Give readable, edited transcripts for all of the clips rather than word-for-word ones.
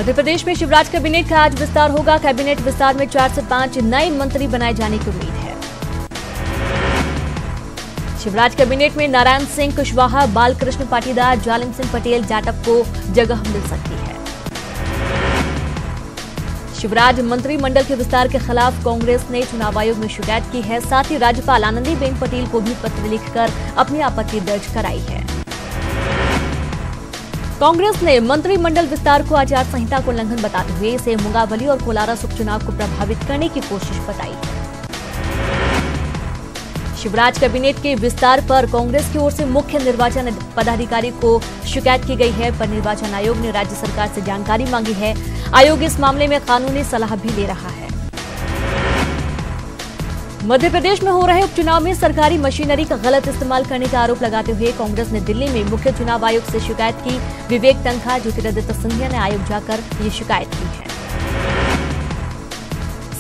मध्य प्रदेश में शिवराज कैबिनेट का आज विस्तार होगा। कैबिनेट विस्तार में 4 से 5 नए मंत्री बनाए जाने की उम्मीद है। शिवराज कैबिनेट में नारायण सिंह कुशवाहा, बालकृष्ण पाटीदार, जालिम सिंह पटेल जाटव को जगह मिल सकती है। शिवराज मंत्रिमंडल के विस्तार के खिलाफ कांग्रेस ने चुनाव आयोग में शिकायत की है। साथ ही राज्यपाल आनंदीबेन पटेल को भी पत्र लिखकर अपनी आपत्ति दर्ज कराई है। कांग्रेस ने मंत्रिमंडल विस्तार को आचार संहिता को उल्लंघन बताते हुए इसे मुंगावली और कोलारस उपचुनाव को प्रभावित करने की कोशिश बताई है। शिवराज कैबिनेट के विस्तार पर कांग्रेस की ओर से मुख्य निर्वाचन पदाधिकारी को शिकायत की गई है, पर निर्वाचन आयोग ने राज्य सरकार से जानकारी मांगी है। आयोग इस मामले में कानूनी सलाह भी ले रहा है। मध्य प्रदेश में हो रहे उपचुनाव में सरकारी मशीनरी का गलत इस्तेमाल करने का आरोप लगाते हुए कांग्रेस ने दिल्ली में मुख्य चुनाव आयुक्त से शिकायत की। विवेक तनखा, ज्योतिरादित्य सिंधिया ने आयोग जाकर ये शिकायत की है।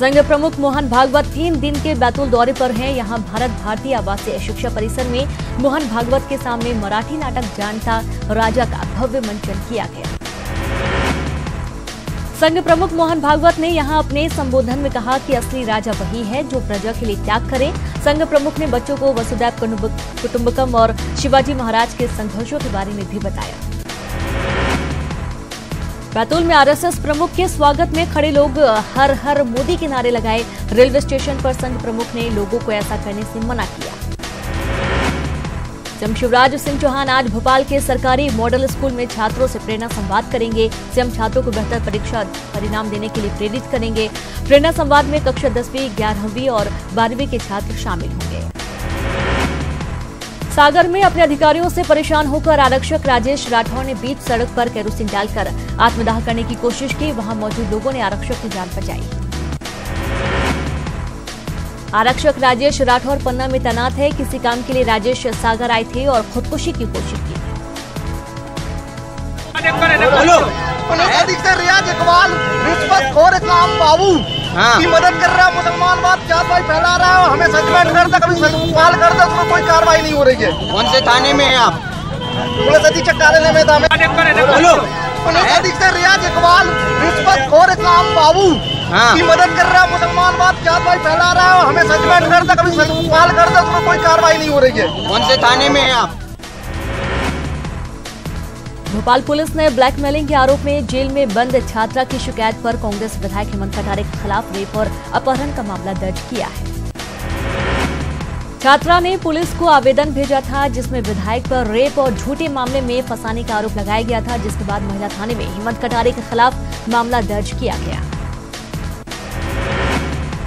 संघ प्रमुख मोहन भागवत 3 दिन के बैतूल दौरे पर हैं। यहां भारत भारती आवासीय शिक्षा परिसर में मोहन भागवत के सामने मराठी नाटक जानता राजा का भव्य मंचन किया गया। संघ प्रमुख मोहन भागवत ने यहां अपने संबोधन में कहा कि असली राजा वही है जो प्रजा के लिए त्याग करे। संघ प्रमुख ने बच्चों को वसुधैव कुटुंबकम और शिवाजी महाराज के संघर्षों के बारे में भी बताया। बैतूल में आरएसएस प्रमुख के स्वागत में खड़े लोग हर हर मोदी के नारे लगाए। रेलवे स्टेशन पर संघ प्रमुख ने लोगों को ऐसा करने से मना किया। सीएम शिवराज सिंह चौहान आज भोपाल के सरकारी मॉडल स्कूल में छात्रों से प्रेरणा संवाद करेंगे। सीएम छात्रों को बेहतर परीक्षा परिणाम देने के लिए प्रेरित करेंगे। प्रेरणा संवाद में कक्षा 10वीं, 11वीं और 12वीं के छात्र शामिल होंगे। सागर में अपने अधिकारियों से परेशान होकर आरक्षक राजेश राठौर ने बीच सड़क पर केरोसिन डालकर आत्मदाह करने की कोशिश की। वहां मौजूद लोगों ने आरक्षक की जान बचाई। आरक्षक राजेश राठौर पन्ना में तैनात है। किसी काम के लिए राजेश सागर आए थे और खुदकुशी की कोशिश की। रियाज इकबाल रिश्वतखोर इस्लाम बाबू की मदद कर रहा है, मुसलमानवाद जातवाद फैला रहा है। हमें सस्पेंड कर दे, कभी सवाल कर दे, उसमें कोई कार्रवाई नहीं हो रही है। कौन से थाने में है आप? पुलिस अधीक्षक कार्यालय में था। रियाज इकबाल रिश्वतखोर इस्लाम बाबू की मदद कर रहा है, मुसलमानवाद जातवाद फैला रहा है। हमें सस्पेंड कर दे, कभी सवाल कर दे, उसमें कोई कार्रवाई नहीं हो रही है। कौन से थाने में है आप? भोपाल पुलिस ने ब्लैकमेलिंग के आरोप में जेल में बंद छात्रा की शिकायत पर कांग्रेस विधायक हेमंत कटारे के खिलाफ रेप और अपहरण का मामला दर्ज किया है। छात्रा ने पुलिस को आवेदन भेजा था जिसमें विधायक पर रेप और झूठे मामले में फंसाने का आरोप लगाया गया था, जिसके बाद महिला थाने में हेमंत कटारे के खिलाफ मामला दर्ज किया गया।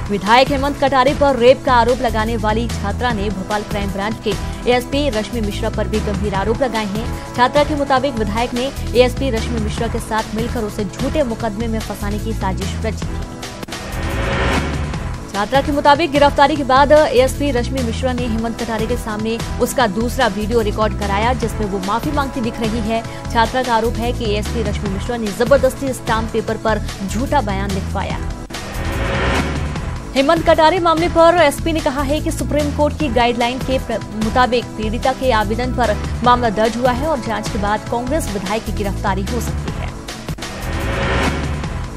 विधायक हेमंत कटारे पर रेप का आरोप लगाने वाली छात्रा ने भोपाल क्राइम ब्रांच के एएसपी रश्मि मिश्रा पर भी गंभीर आरोप लगाए हैं। छात्रा के मुताबिक विधायक ने एएसपी रश्मि मिश्रा के साथ मिलकर उसे झूठे मुकदमे में फंसाने की साजिश रची थी। छात्रा के मुताबिक गिरफ्तारी के बाद एएसपी रश्मि मिश्रा ने हेमंत कटारे के सामने उसका दूसरा वीडियो रिकॉर्ड कराया जिसमें वो माफी मांगती दिख रही है। छात्रा का आरोप है कि एएसपी रश्मि मिश्रा ने जबरदस्ती स्टाम्प पेपर पर झूठा बयान लिखवाया। हेमंत कटारे मामले पर एसपी ने कहा है कि सुप्रीम कोर्ट की गाइडलाइन के मुताबिक पीड़िता के आवेदन पर मामला दर्ज हुआ है और जांच के बाद कांग्रेस विधायक की गिरफ्तारी हो सकती है।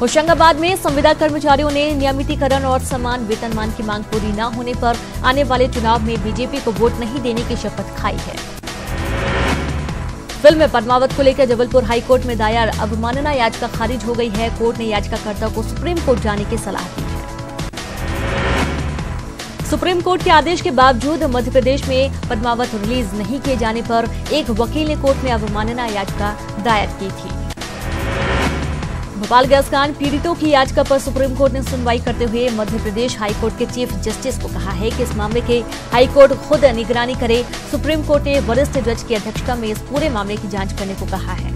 होशंगाबाद में संविदा कर्मचारियों ने नियमितीकरण और समान वेतनमान की मांग पूरी न होने पर आने वाले चुनाव में बीजेपी को वोट नहीं देने की शपथ खाई है। फिल्म पद्मावत को लेकर जबलपुर हाईकोर्ट में दायर अवमानना याचिका खारिज हो गई है। कोर्ट ने याचिकाकर्ता को सुप्रीम कोर्ट जाने की सलाह दी है। सुप्रीम कोर्ट के आदेश के बावजूद मध्य प्रदेश में पद्मावत रिलीज नहीं किए जाने पर एक वकील ने कोर्ट में अवमानना याचिका दायर की थी। भोपाल गैस कांड पीड़ितों की याचिका पर सुप्रीम कोर्ट ने सुनवाई करते हुए मध्य प्रदेश हाईकोर्ट के चीफ जस्टिस को कहा है कि इस मामले के हाईकोर्ट खुद निगरानी करे। सुप्रीम कोर्ट ने वरिष्ठ जज की अध्यक्षता में इस पूरे मामले की जांच करने को कहा है।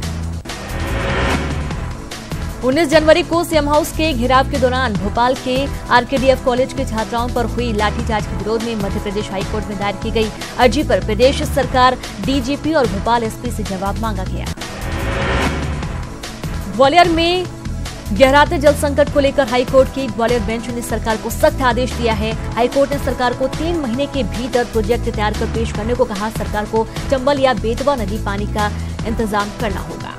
19 जनवरी को सीएम हाउस के घेराव के दौरान भोपाल के आरकेडीएफ कॉलेज के छात्राओं पर हुई लाठीचार्ज के विरोध में मध्य प्रदेश हाईकोर्ट में दायर की गई अर्जी पर प्रदेश सरकार, डीजीपी और भोपाल एसपी से जवाब मांगा गया। ग्वालियर में गहराते जल संकट को लेकर हाईकोर्ट की ग्वालियर बेंच ने सरकार को सख्त आदेश दिया है। हाईकोर्ट ने सरकार को 3 महीने के भीतर प्रोजेक्ट तैयार कर पेश करने को कहा। सरकार को चंबल या बेतवा नदी पानी का इंतजाम करना होगा।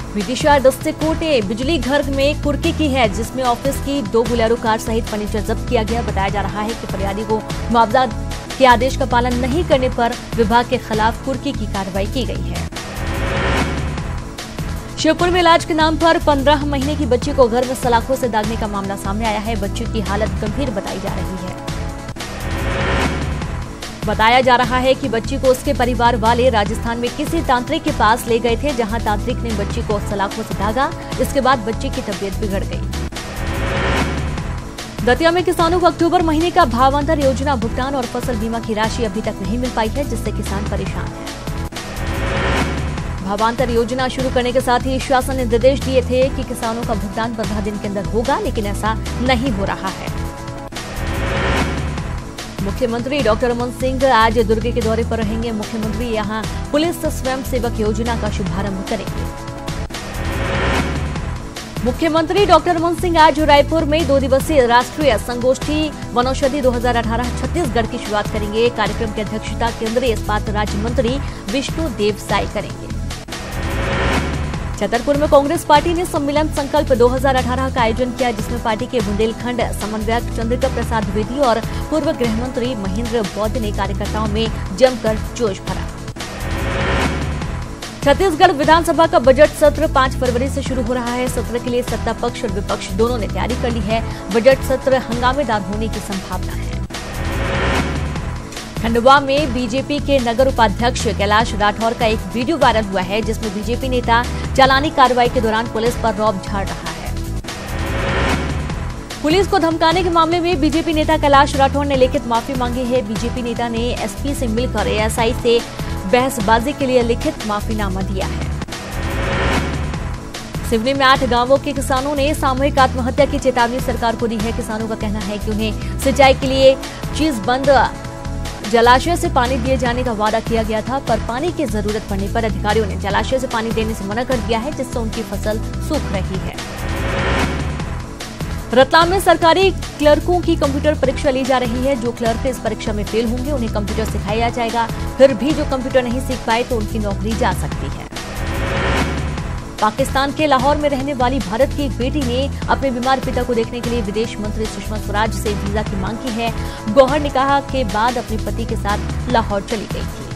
विदिशा डिस्ट्रिक्ट ने बिजली घर में कुर्की की है, जिसमें ऑफिस की 2 बोलेरो कार सहित फर्नीचर जब्त किया गया। बताया जा रहा है कि फरियादी को मुआवजा के आदेश का पालन नहीं करने पर विभाग के खिलाफ कुर्की की कार्रवाई की गई है। शिवपुर में इलाज के नाम पर 15 महीने की बच्ची को घर में सलाखों से दागने का मामला सामने आया है। बच्ची की हालत गंभीर बताई जा रही है। बताया जा रहा है कि बच्ची को उसके परिवार वाले राजस्थान में किसी तांत्रिक के पास ले गए थे, जहां तांत्रिक ने बच्ची को सलाखों से दागा। इसके बाद बच्ची की तबीयत बिगड़ गई। दतिया में किसानों को अक्टूबर महीने का भावांतर योजना भुगतान और फसल बीमा की राशि अभी तक नहीं मिल पाई है, जिससे किसान परेशान है। भावांतर योजना शुरू करने के साथ ही शासन ने निर्देश दिए थे कि किसानों का भुगतान 15 दिन के अंदर होगा, लेकिन ऐसा नहीं हो रहा है। मुख्यमंत्री डॉक्टर रमन सिंह आज दुर्ग के दौरे पर रहेंगे। मुख्यमंत्री यहां पुलिस स्वयं सेवक योजना का शुभारंभ करेंगे। मुख्यमंत्री डॉक्टर रमन सिंह आज रायपुर में 2 दिवसीय राष्ट्रीय संगोष्ठी वनौषधि 2018 छत्तीसगढ़ की शुरुआत करेंगे। कार्यक्रम की अध्यक्षता केंद्रीय इस्पात राज्य मंत्री विष्णु देव साय करेंगे। छतरपुर में कांग्रेस पार्टी ने सम्मेलन संकल्प 2018 का आयोजन किया, जिसमें पार्टी के बुंदेलखंड समन्वयक चंद्रिका प्रसाद द्विवेदी और पूर्व गृह मंत्री महेंद्र बौद्ध ने कार्यकर्ताओं में जमकर जोश भरा। छत्तीसगढ़ विधानसभा का बजट सत्र 5 फरवरी से शुरू हो रहा है। सत्र के लिए सत्ता पक्ष और विपक्ष दोनों ने तैयारी कर ली है। बजट सत्र हंगामेदार होने की संभावना है। खंडवा में बीजेपी के नगर उपाध्यक्ष कैलाश राठौर का एक वीडियो वायरल हुआ है, जिसमें बीजेपी नेता चालानी कार्रवाई के दौरान पुलिस पर रौब झाड़ रहा है। पुलिस को धमकाने के मामले में बीजेपी नेता कैलाश राठौर ने लिखित माफी मांगी है। बीजेपी नेता ने एसपी से मिलकर एएसआई से बहसबाजी के लिए लिखित माफीनामा दिया है। सिवनी में 8 गांवों के किसानों ने सामूहिक आत्महत्या की चेतावनी सरकार को दी है। किसानों का कहना है कि उन्हें सिंचाई के लिए चीजबंद जलाशय से पानी दिए जाने का वादा किया गया था, पर पानी की जरूरत पड़ने पर अधिकारियों ने जलाशय से पानी देने से मना कर दिया है, जिससे उनकी फसल सूख रही है। रतलाम में सरकारी क्लर्कों की कंप्यूटर परीक्षा ली जा रही है। जो क्लर्क इस परीक्षा में फेल होंगे उन्हें कंप्यूटर सिखाया जाएगा। फिर भी जो कंप्यूटर नहीं सीख पाए तो उनकी नौकरी जा सकती है। पाकिस्तान के लाहौर में रहने वाली भारत की एक बेटी ने अपने बीमार पिता को देखने के लिए विदेश मंत्री सुषमा स्वराज से वीजा की मांग की है। गौहर ने कहा के बाद अपने पति के साथ लाहौर चली गई थी।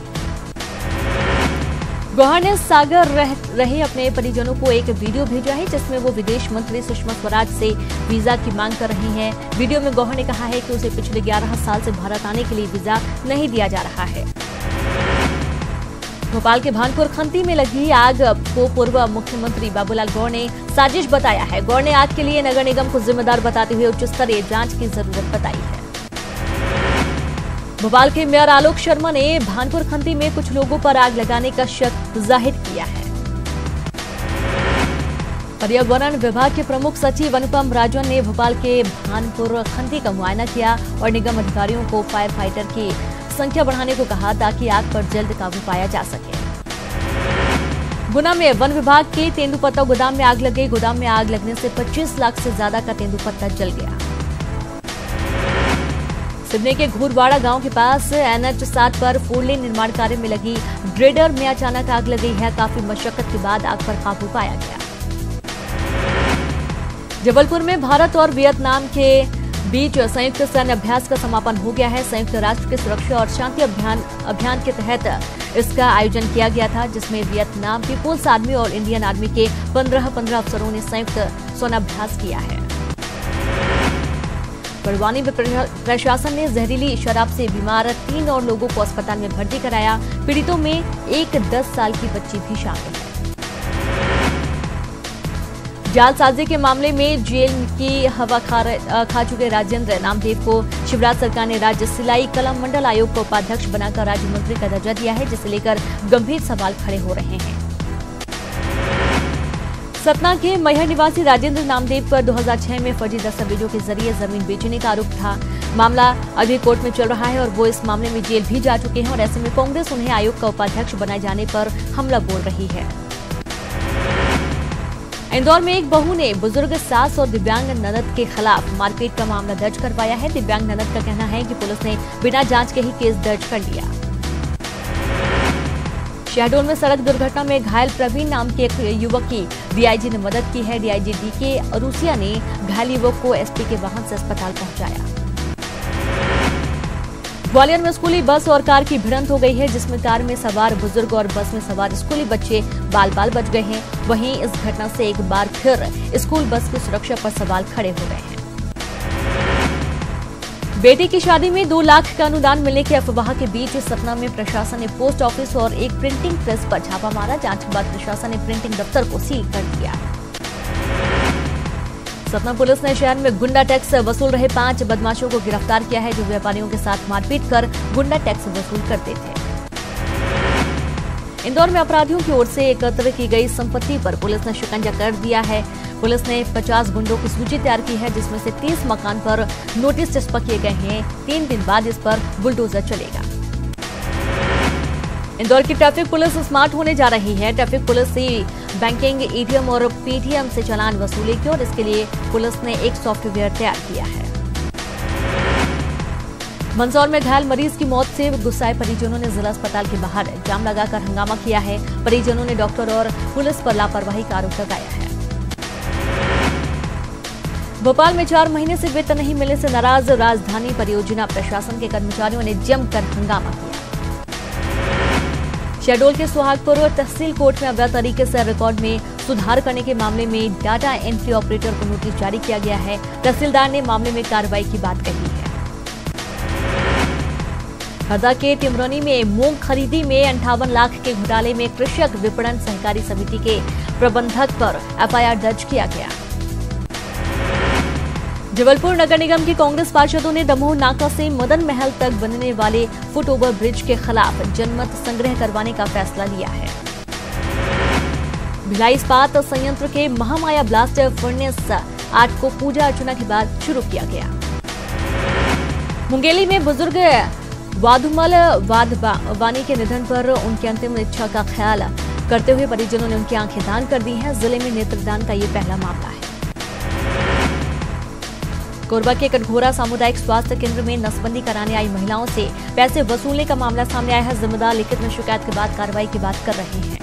गौहर ने सागर रहे अपने परिजनों को एक वीडियो भेजा है, जिसमें वो विदेश मंत्री सुषमा स्वराज से वीजा की मांग कर रही हैं। वीडियो में गौहर ने कहा है कि उसे पिछले 11 साल से भारत आने के लिए वीजा नहीं दिया जा रहा है। भोपाल के भानपुर खंती में लगी आग को पूर्व मुख्यमंत्री बाबूलाल गौर ने साजिश बताया है। गौर ने आग के लिए नगर निगम को जिम्मेदार बताते हुए उच्च स्तरीय जांच की जरूरत बताई है। भोपाल के मेयर आलोक शर्मा ने भानपुर खंती में कुछ लोगों पर आग लगाने का शक जाहिर किया है। पर्यावरण विभाग के प्रमुख सचिव अनुपम राजन ने भोपाल के भानपुर खंती का मुआयना किया और निगम अधिकारियों को फायर फाइटर की संख्या बढ़ाने को कहा, ताकि आग पर जल्द काबू पाया जा सके। गुना में वन विभाग के तेंदुपत्ता गोदाम में आग लग गई। गोदाम में आग लगने से 25 लाख से ज्यादा का तेंदुपत्ता जल गया। सिवनी के घूरवाड़ा गांव के पास NH 7 पर 4 लेन निर्माण कार्य में लगी ग्रेडर में अचानक आग लग गई है। काफी मशक्कत के बाद आग पर काबू पाया गया। जबलपुर में भारत और वियतनाम के बीच संयुक्त सैन्य अभ्यास का समापन हो गया है। संयुक्त राष्ट्र के सुरक्षा और शांति अभियान के तहत इसका आयोजन किया गया था, जिसमें वियतनाम पीपुल्स आर्मी और इंडियन आर्मी के 15 अफसरों ने संयुक्त सैन्याभ्यास किया है। बड़वानी में प्रशासन ने जहरीली शराब से बीमार 3 और लोगों को अस्पताल में भर्ती कराया। पीड़ितों में एक 10 साल की बच्ची भी शामिल है। जालसाजी के मामले में जेल की हवा खा चुके राजेंद्र नामदेव को शिवराज सरकार ने राज्य सिलाई कला मंडल आयोग को उपाध्यक्ष बनाकर राज्य मंत्री का दर्जा दिया है, जिसे लेकर गंभीर सवाल खड़े हो रहे हैं। सतना के मैहर निवासी राजेंद्र नामदेव पर 2006 में फर्जी दस्तावेजों के जरिए जमीन बेचने का आरोप था। मामला अभी कोर्ट में चल रहा है और वो इस मामले में जेल भी जा चुके हैं, और ऐसे में कांग्रेस उन्हें आयोग का उपाध्यक्ष बनाए जाने पर हमला बोल रही है। इंदौर में एक बहू ने बुजुर्ग सास और दिव्यांग ननद के खिलाफ मारपीट का मामला दर्ज करवाया है। दिव्यांग ननद का कहना है कि पुलिस ने बिना जांच के ही केस दर्ज कर लिया। शहडोल में सड़क दुर्घटना में घायल प्रवीण नाम के एक युवक की डीआईजी ने मदद की है। डीआईजी डीके अरुसिया ने घायल युवक को एसपी के वाहन से अस्पताल पहुंचाया। ग्वालियर में स्कूली बस और कार की भिड़ंत हो गई है, जिसमें कार में सवार बुजुर्ग और बस में सवार स्कूली बच्चे बाल बाल बच गए हैं। वहीं इस घटना से एक बार फिर स्कूल बस की सुरक्षा पर सवाल खड़े हो गए हैं। बेटी की शादी में 2 लाख का अनुदान मिलने की अफवाह के बीच सतना में प्रशासन ने पोस्ट ऑफिस और एक प्रिंटिंग प्रेस पर छापा मारा। जांच के बाद प्रशासन ने प्रिंटिंग दफ्तर को सील कर दिया है। सतना पुलिस ने शहर में गुंडा टैक्स वसूल रहे 5 बदमाशों को गिरफ्तार किया है, जो व्यापारियों के साथ मारपीट कर गुंडा टैक्स वसूल करते थे। इंदौर में अपराधियों की ओर से एकत्र की गई संपत्ति पर पुलिस ने शिकंजा कर दिया है। पुलिस ने 50 गुंडों की सूची तैयार की है, जिसमें से 30 मकान पर नोटिस चस्पा किए गए हैं। 3 दिन बाद इस पर बुलडोजर चलेगा। इंदौर की ट्रैफिक पुलिस स्मार्ट होने जा रही है। ट्रैफिक पुलिस से बैंकिंग, एटीएम और पीटीएम से चालान वसूलेगी और इसके लिए पुलिस ने एक सॉफ्टवेयर तैयार किया है। मंदसौर में घायल मरीज की मौत से गुस्साए परिजनों ने जिला अस्पताल के बाहर जाम लगाकर हंगामा किया है। परिजनों ने डॉक्टर और पुलिस पर लापरवाही का आरोप लगाया है। भोपाल में 4 महीने से वेतन नहीं मिलने से नाराज राजधानी परियोजना प्रशासन के कर्मचारियों ने जमकर हंगामा किया। शहडोल के सुहागपुर तहसील कोर्ट में अवैध तरीके से रिकॉर्ड में सुधार करने के मामले में डाटा एंट्री ऑपरेटर को नोटिस जारी किया गया है। तहसीलदार ने मामले में कार्रवाई की बात कही है। हरदा के टिमरौनी में मूंग खरीदी में 58 लाख के घोटाले में कृषक विपणन सहकारी समिति के प्रबंधक पर एफआईआर दर्ज किया गया। जबलपुर नगर निगम के कांग्रेस पार्षदों ने दमोह नाका से मदन महल तक बनने वाले फुट ओवर ब्रिज के खिलाफ जनमत संग्रह करवाने का फैसला लिया है। भिलाई इस्पात संयंत्र के महामाया ब्लास्ट फर्नेस 8 को पूजा अर्चना के बाद शुरू किया गया। मुंगेली में बुजुर्ग वाधुमल वानी के निधन पर उनकी अंतिम इच्छा का ख्याल करते हुए परिजनों ने उनकी आंखें दान कर दी हैं। जिले में नेत्रदान का ये पहला मामला है। कोरबा के कटघोरा सामुदायिक स्वास्थ्य केंद्र में नसबंदी कराने आई महिलाओं से पैसे वसूलने का मामला सामने आया है। जिम्मेदार लिखित में शिकायत के बाद कार्रवाई की बात कर रहे हैं।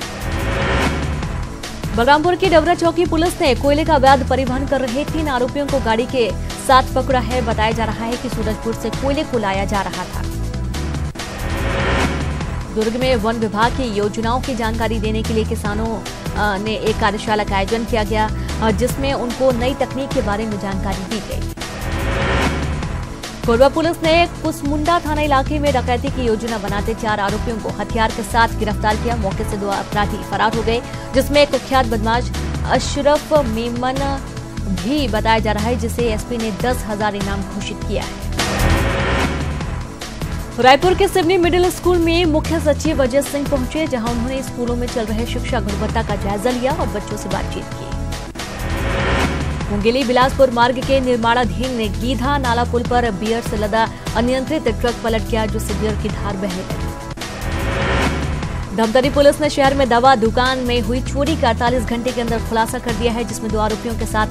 बलरामपुर की डबरा चौकी पुलिस ने कोयले का अवैध परिवहन कर रहे 3 आरोपियों को गाड़ी के साथ पकड़ा है। बताया जा रहा है कि सूरजपुर से कोयले को लाया जा रहा था। दुर्ग में वन विभाग की योजनाओं की जानकारी देने के लिए किसानों ने एक कार्यशाला का आयोजन किया गया, जिसमें उनको नई तकनीक के बारे में जानकारी दी गई। कोरबा पुलिस ने कुसमुंडा थाना इलाके में डकैती की योजना बनाते 4 आरोपियों को हथियार के साथ गिरफ्तार किया। मौके से 2 अपराधी फरार हो गए, जिसमें एक कुख्यात बदमाश अशरफ मेमन भी बताया जा रहा है, जिसे एसपी ने 10,000 इनाम घोषित किया है। रायपुर के सिवनी मिडिल स्कूल में मुख्य सचिव अजय सिंह पहुंचे, जहां उन्होंने स्कूलों में चल रहे शिक्षा गुणवत्ता का जायजा लिया और बच्चों से बातचीत की। मुंगेली बिलासपुर मार्ग के निर्माणाधीन गीधा नाला पुल पर बियर से लदा अनियंत्रित ट्रक पलट गया, जिससे बियर की धार बहने लगी। धमतरी पुलिस ने शहर में दवा दुकान में हुई चोरी का 48 घंटे के अंदर खुलासा कर दिया है, जिसमें 2 आरोपियों के साथ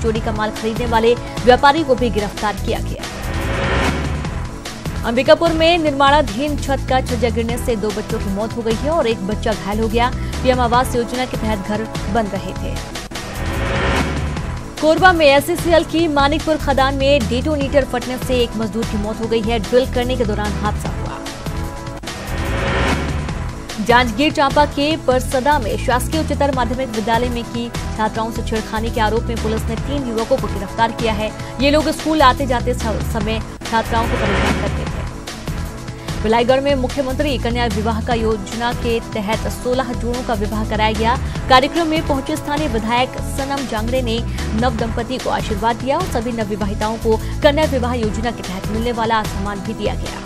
चोरी का माल खरीदने वाले व्यापारी को भी गिरफ्तार किया गया। अंबिकापुर में निर्माणाधीन छत का छज्जा गिरने से 2 बच्चों की मौत हो गई है और एक बच्चा घायल हो गया। पीएम आवास योजना के तहत घर बन रहे थे। कोरबा में एससीसीएल की मानिकपुर खदान में डेटोनेटर फटने से एक मजदूर की मौत हो गई है। ड्रिल करने के दौरान हादसा हुआ। जांजगीर चांपा के परसदा में शासकीय उच्चतर माध्यमिक विद्यालय में की छात्राओं से छेड़खानी के आरोप में पुलिस ने 3 युवकों को गिरफ्तार किया है। ये लोग स्कूल आते जाते समय छात्राओं को परेशान करते थे। बिलाईगढ़ में मुख्यमंत्री कन्या विवाह का योजना के तहत 16 जोड़ों का विवाह कराया गया। कार्यक्रम में पहुंचे स्थानीय विधायक सनम जांगड़े ने नव दंपति को आशीर्वाद दिया और सभी नवविवाहिताओं को कन्या विवाह योजना के तहत मिलने वाला सम्मान भी दिया गया।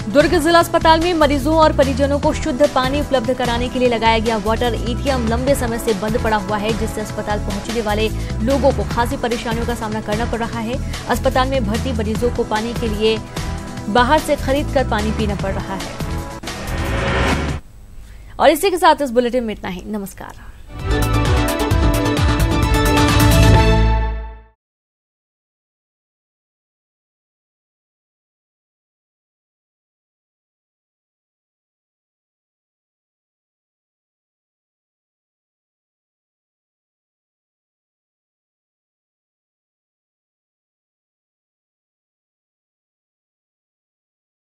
दुर्ग जिला अस्पताल में मरीजों और परिजनों को शुद्ध पानी उपलब्ध कराने के लिए लगाया गया वाटर एटीएम लंबे समय से बंद पड़ा हुआ है, जिससे अस्पताल पहुंचने वाले लोगों को खासी परेशानियों का सामना करना पड़ रहा है। अस्पताल में भर्ती मरीजों को पानी के लिए बाहर से खरीद कर पानी पीना पड़ रहा है। और इसी के साथ इस बुलेटिन में इतना ही। नमस्कार।